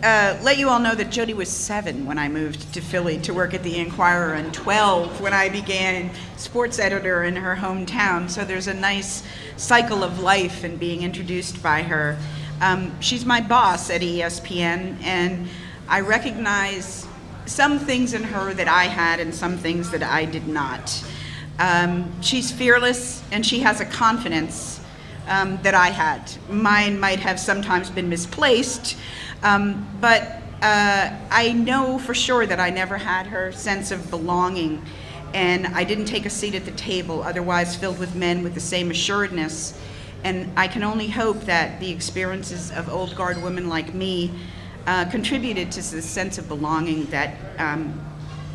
let you all know that Jody was 7 when I moved to Philly to work at the Inquirer, and 12 when I began sports editor in her hometown. So there's a nice cycle of life in being introduced by her. She's my boss at ESPN, and I recognize some things in her that I had and some things that I did not. She's fearless, and she has a confidence that I had. Mine might have sometimes been misplaced, but I know for sure that I never had her sense of belonging, and I didn't take a seat at the table otherwise filled with men with the same assuredness. And I can only hope that the experiences of old guard women like me contributed to the sense of belonging that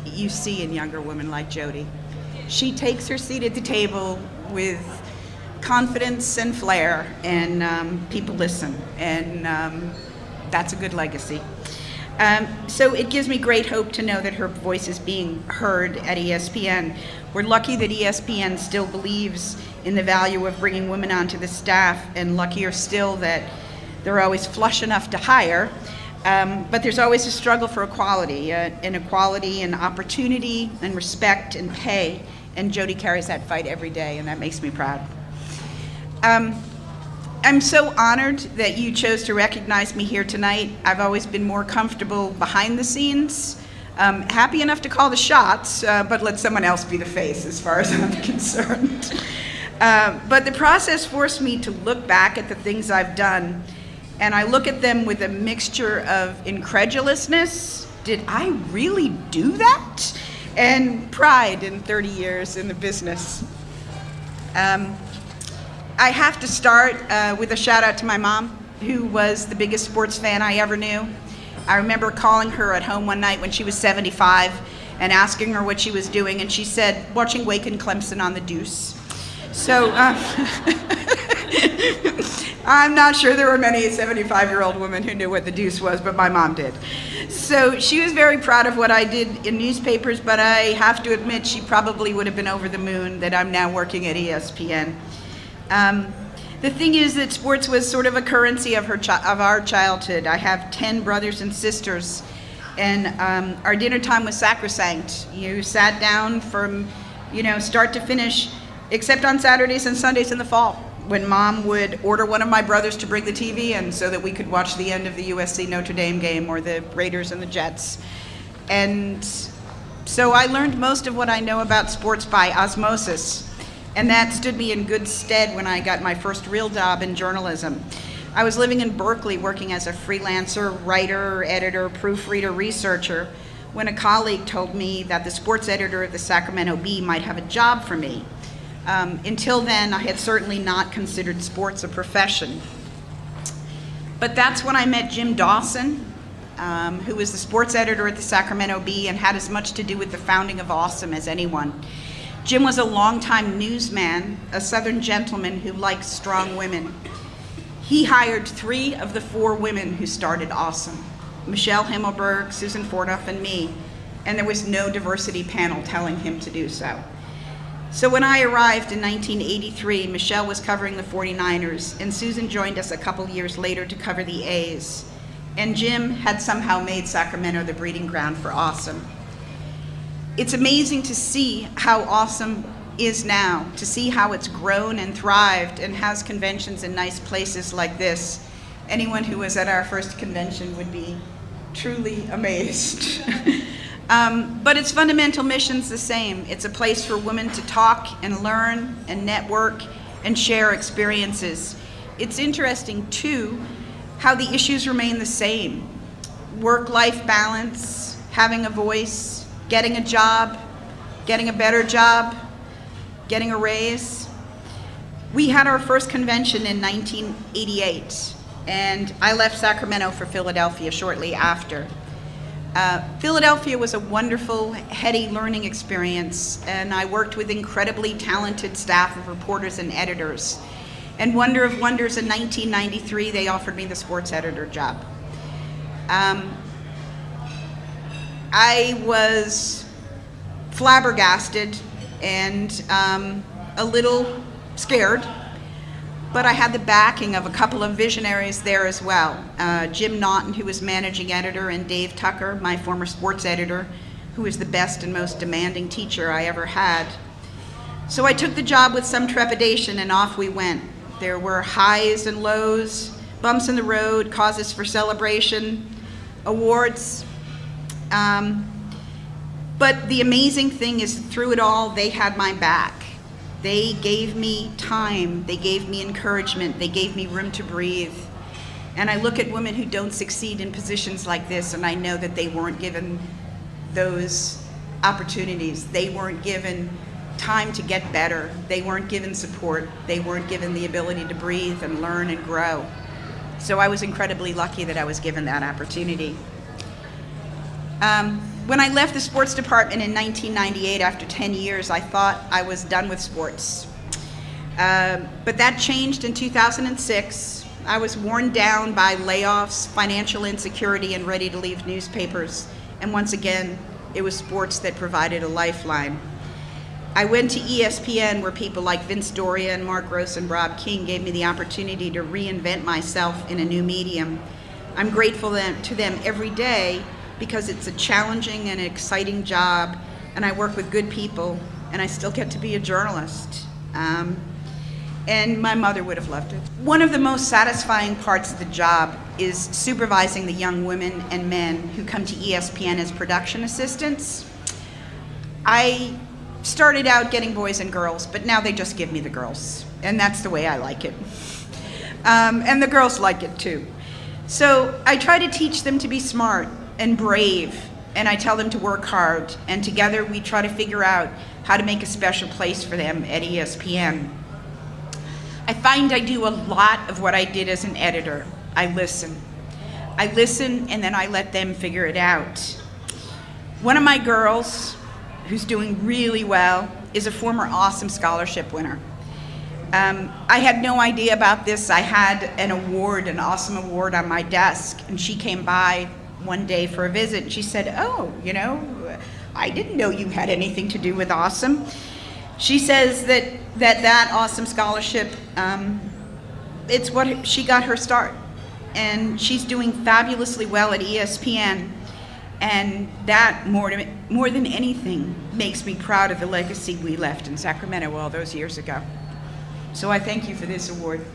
you see in younger women like Jody. She takes her seat at the table with confidence and flair, and people listen, and that's a good legacy. So it gives me great hope to know that her voice is being heard at ESPN. We're lucky that ESPN still believes in the value of bringing women onto the staff, and luckier still that they're always flush enough to hire. But there's always a struggle for equality, inequality and opportunity and respect and pay, and Jody carries that fight every day, and that makes me proud. I'm so honored that you chose to recognize me here tonight. I've always been more comfortable behind the scenes, happy enough to call the shots, but let someone else be the face as far as I'm concerned. But the process forced me to look back at the things I've done, and I look at them with a mixture of incredulousness, did I really do that? And pride in 30 years in the business. I have to start with a shout out to my mom, who was the biggest sports fan I ever knew. I remember calling her at home one night when she was 75 and asking her what she was doing, and she said, watching Wake and Clemson on the Deuce. So I'm not sure there were many 75-year-old women who knew what the Deuce was, but my mom did. So she was very proud of what I did in newspapers, but I have to admit she probably would have been over the moon that I'm now working at ESPN. The thing is that sports was sort of a currency of our childhood. I have 10 brothers and sisters, and our dinner time was sacrosanct. You sat down from, start to finish, except on Saturdays and Sundays in the fall, when Mom would order one of my brothers to bring the TV in so that we could watch the end of the USC Notre Dame game or the Raiders and the Jets. And so I learned most of what I know about sports by osmosis. And that stood me in good stead when I got my first real job in journalism. I was living in Berkeley working as a freelancer, writer, editor, proofreader, researcher, when a colleague told me that the sports editor of the Sacramento Bee might have a job for me. Until then, I had certainly not considered sports a profession. But that's when I met Jim Dawson, who was the sports editor at the Sacramento Bee and had as much to do with the founding of AWSM as anyone. Jim was a longtime newsman, a Southern gentleman who liked strong women. He hired 3 of the 4 women who started AWSM, Michelle Himmelberg, Susan Fornoff, and me, and there was no diversity panel telling him to do so. So when I arrived in 1983, Michelle was covering the 49ers, and Susan joined us a couple years later to cover the A's. And Jim had somehow made Sacramento the breeding ground for AWSM. It's amazing to see how AWSM is now, to see how it's grown and thrived and has conventions in nice places like this. Anyone who was at our first convention would be truly amazed. But its fundamental mission's the same. It's a place for women to talk and learn and network and share experiences. It's interesting, too, how the issues remain the same. Work-life balance, having a voice, getting a job, getting a better job, getting a raise. We had our first convention in 1988, and I left Sacramento for Philadelphia shortly after. Philadelphia was a wonderful, heady learning experience, and I worked with incredibly talented staff of reporters and editors. And wonder of wonders, in 1993, they offered me the sports editor job. I was flabbergasted and a little scared, but I had the backing of a couple of visionaries there as well. Jim Naughton, who was managing editor, and Dave Tucker, my former sports editor, who was the best and most demanding teacher I ever had. So I took the job with some trepidation, and off we went. There were highs and lows, bumps in the road, causes for celebration, awards. But the amazing thing is, through it all, they had my back. They gave me time, they gave me encouragement, they gave me room to breathe. And I look at women who don't succeed in positions like this, and I know that they weren't given those opportunities. They weren't given time to get better. They weren't given support. They weren't given the ability to breathe and learn and grow. So I was incredibly lucky that I was given that opportunity. When I left the sports department in 1998, after 10 years, I thought I was done with sports. But that changed in 2006. I was worn down by layoffs, financial insecurity, and ready to leave newspapers. And once again, it was sports that provided a lifeline. I went to ESPN, where people like Vince Doria and Mark Gross and Rob King gave me the opportunity to reinvent myself in a new medium. I'm grateful to them every day, because it's a challenging and exciting job, and I work with good people, and I still get to be a journalist. And my mother would have loved it. One of the most satisfying parts of the job is supervising the young women and men who come to ESPN as production assistants. I started out getting boys and girls, but now they just give me the girls, and that's the way I like it. And the girls like it too. So I try to teach them to be smart and brave, and I tell them to work hard, and together we try to figure out how to make a special place for them at ESPN. I find I do a lot of what I did as an editor. I listen, and then I let them figure it out. One of my girls, who's doing really well, is a former AWSM scholarship winner. I had no idea about this. I had an award, an AWSM award on my desk, and she came by one day for a visit, and she said, "Oh, you know, I didn't know you had anything to do with AWSM." She says that AWSM scholarship, it's what she got her start, and she's doing fabulously well at ESPN, and that more than anything makes me proud of the legacy we left in Sacramento all those years ago. So I thank you for this award.